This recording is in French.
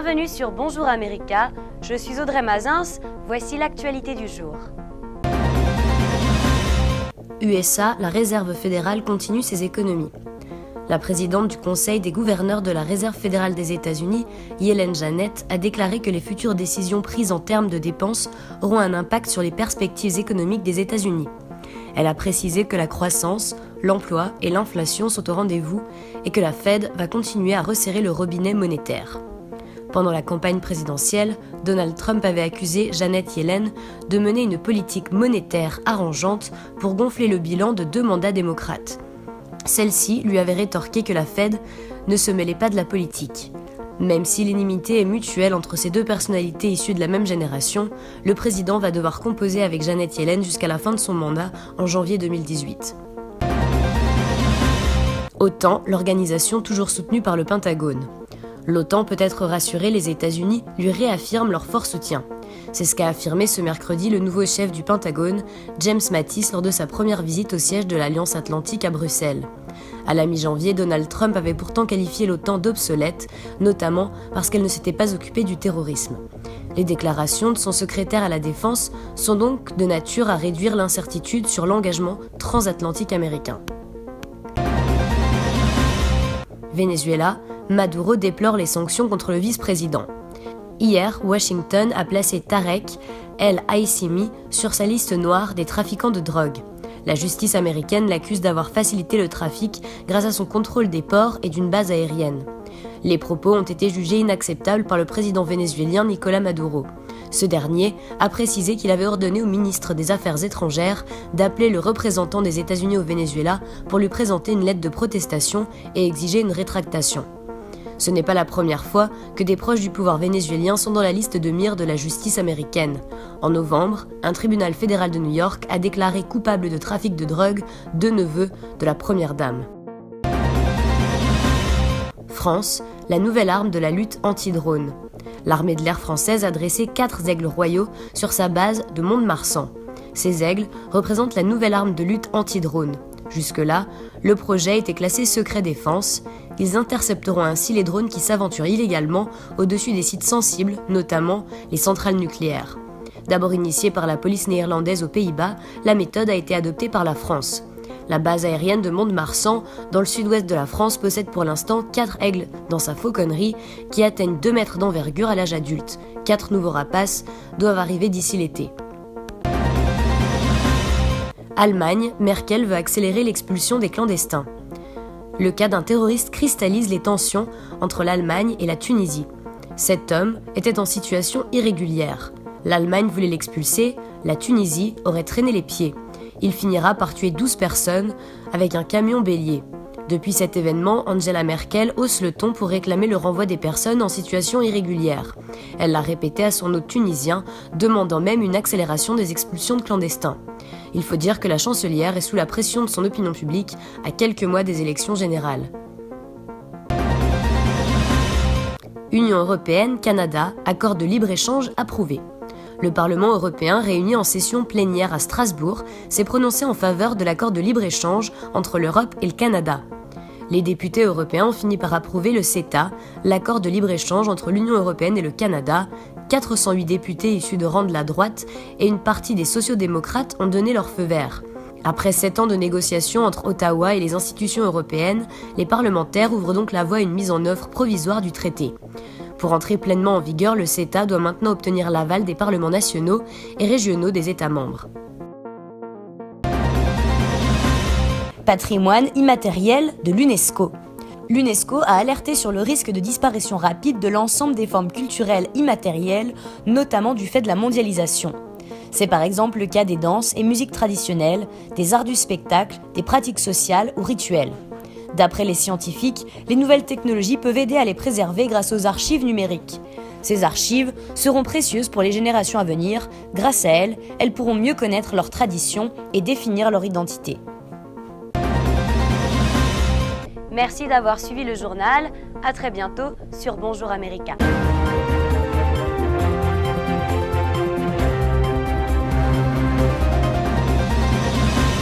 Bienvenue sur Bonjour America, je suis Audrey Mazins, voici l'actualité du jour. USA, la Réserve fédérale continue ses économies. La présidente du Conseil des gouverneurs de la Réserve fédérale des États-Unis, Yellen Janet, a déclaré que les futures décisions prises en termes de dépenses auront un impact sur les perspectives économiques des États-Unis. Elle a précisé que la croissance, l'emploi et l'inflation sont au rendez-vous et que la Fed va continuer à resserrer le robinet monétaire. Pendant la campagne présidentielle, Donald Trump avait accusé Janet Yellen de mener une politique monétaire arrangeante pour gonfler le bilan de 2 mandats démocrates. Celle-ci lui avait rétorqué que la Fed ne se mêlait pas de la politique. Même si l'inimité est mutuelle entre ces 2 personnalités issues de la même génération, le président va devoir composer avec Janet Yellen jusqu'à la fin de son mandat en janvier 2018. OTAN, l'organisation toujours soutenue par le Pentagone. L'OTAN peut être rassurée, les États-Unis lui réaffirment leur fort soutien. C'est ce qu'a affirmé ce mercredi le nouveau chef du Pentagone, James Mattis, lors de sa première visite au siège de l'Alliance Atlantique à Bruxelles. À la mi-janvier, Donald Trump avait pourtant qualifié l'OTAN d'obsolète, notamment parce qu'elle ne s'était pas occupée du terrorisme. Les déclarations de son secrétaire à la Défense sont donc de nature à réduire l'incertitude sur l'engagement transatlantique américain. Venezuela, Maduro déplore les sanctions contre le vice-président. Hier, Washington a placé Tarek El-Haïssimi sur sa liste noire des trafiquants de drogue. La justice américaine l'accuse d'avoir facilité le trafic grâce à son contrôle des ports et d'une base aérienne. Les propos ont été jugés inacceptables par le président vénézuélien Nicolás Maduro. Ce dernier a précisé qu'il avait ordonné au ministre des Affaires étrangères d'appeler le représentant des États-Unis au Venezuela pour lui présenter une lettre de protestation et exiger une rétractation. Ce n'est pas la première fois que des proches du pouvoir vénézuélien sont dans la liste de mire de la justice américaine. En novembre, un tribunal fédéral de New York a déclaré coupable de trafic de drogue 2 neveux de la première dame. France, la nouvelle arme de la lutte anti-drone. L'armée de l'air française a dressé 4 aigles royaux sur sa base de Mont-de-Marsan. Ces aigles représentent la nouvelle arme de lutte anti-drone. Jusque-là, le projet était classé secret défense. Ils intercepteront ainsi les drones qui s'aventurent illégalement au-dessus des sites sensibles, notamment les centrales nucléaires. D'abord initiée par la police néerlandaise aux Pays-Bas, la méthode a été adoptée par la France. La base aérienne de Mont-de-Marsan, dans le sud-ouest de la France, possède pour l'instant 4 aigles dans sa fauconnerie qui atteignent 2 mètres d'envergure à l'âge adulte. 4 nouveaux rapaces doivent arriver d'ici l'été. Allemagne, Merkel veut accélérer l'expulsion des clandestins. Le cas d'un terroriste cristallise les tensions entre l'Allemagne et la Tunisie. Cet homme était en situation irrégulière. L'Allemagne voulait l'expulser, la Tunisie aurait traîné les pieds. Il finira par tuer 12 personnes avec un camion bélier. Depuis cet événement, Angela Merkel hausse le ton pour réclamer le renvoi des personnes en situation irrégulière. Elle l'a répété à son hôte tunisien, demandant même une accélération des expulsions de clandestins. Il faut dire que la chancelière est sous la pression de son opinion publique à quelques mois des élections générales. Union européenne, Canada, accord de libre-échange approuvé. Le Parlement européen, réuni en session plénière à Strasbourg, s'est prononcé en faveur de l'accord de libre-échange entre l'Europe et le Canada. Les députés européens ont fini par approuver le CETA, l'accord de libre-échange entre l'Union européenne et le Canada. 408 députés issus de rangs de la droite et une partie des sociodémocrates ont donné leur feu vert. Après 7 ans de négociations entre Ottawa et les institutions européennes, les parlementaires ouvrent donc la voie à une mise en œuvre provisoire du traité. Pour entrer pleinement en vigueur, le CETA doit maintenant obtenir l'aval des parlements nationaux et régionaux des États membres. Patrimoine immatériel de l'UNESCO. L'UNESCO a alerté sur le risque de disparition rapide de l'ensemble des formes culturelles immatérielles, notamment du fait de la mondialisation. C'est par exemple le cas des danses et musiques traditionnelles, des arts du spectacle, des pratiques sociales ou rituelles. D'après les scientifiques, les nouvelles technologies peuvent aider à les préserver grâce aux archives numériques. Ces archives seront précieuses pour les générations à venir. Grâce à elles, elles pourront mieux connaître leurs traditions et définir leur identité. Merci d'avoir suivi le journal. À très bientôt sur Bonjour America.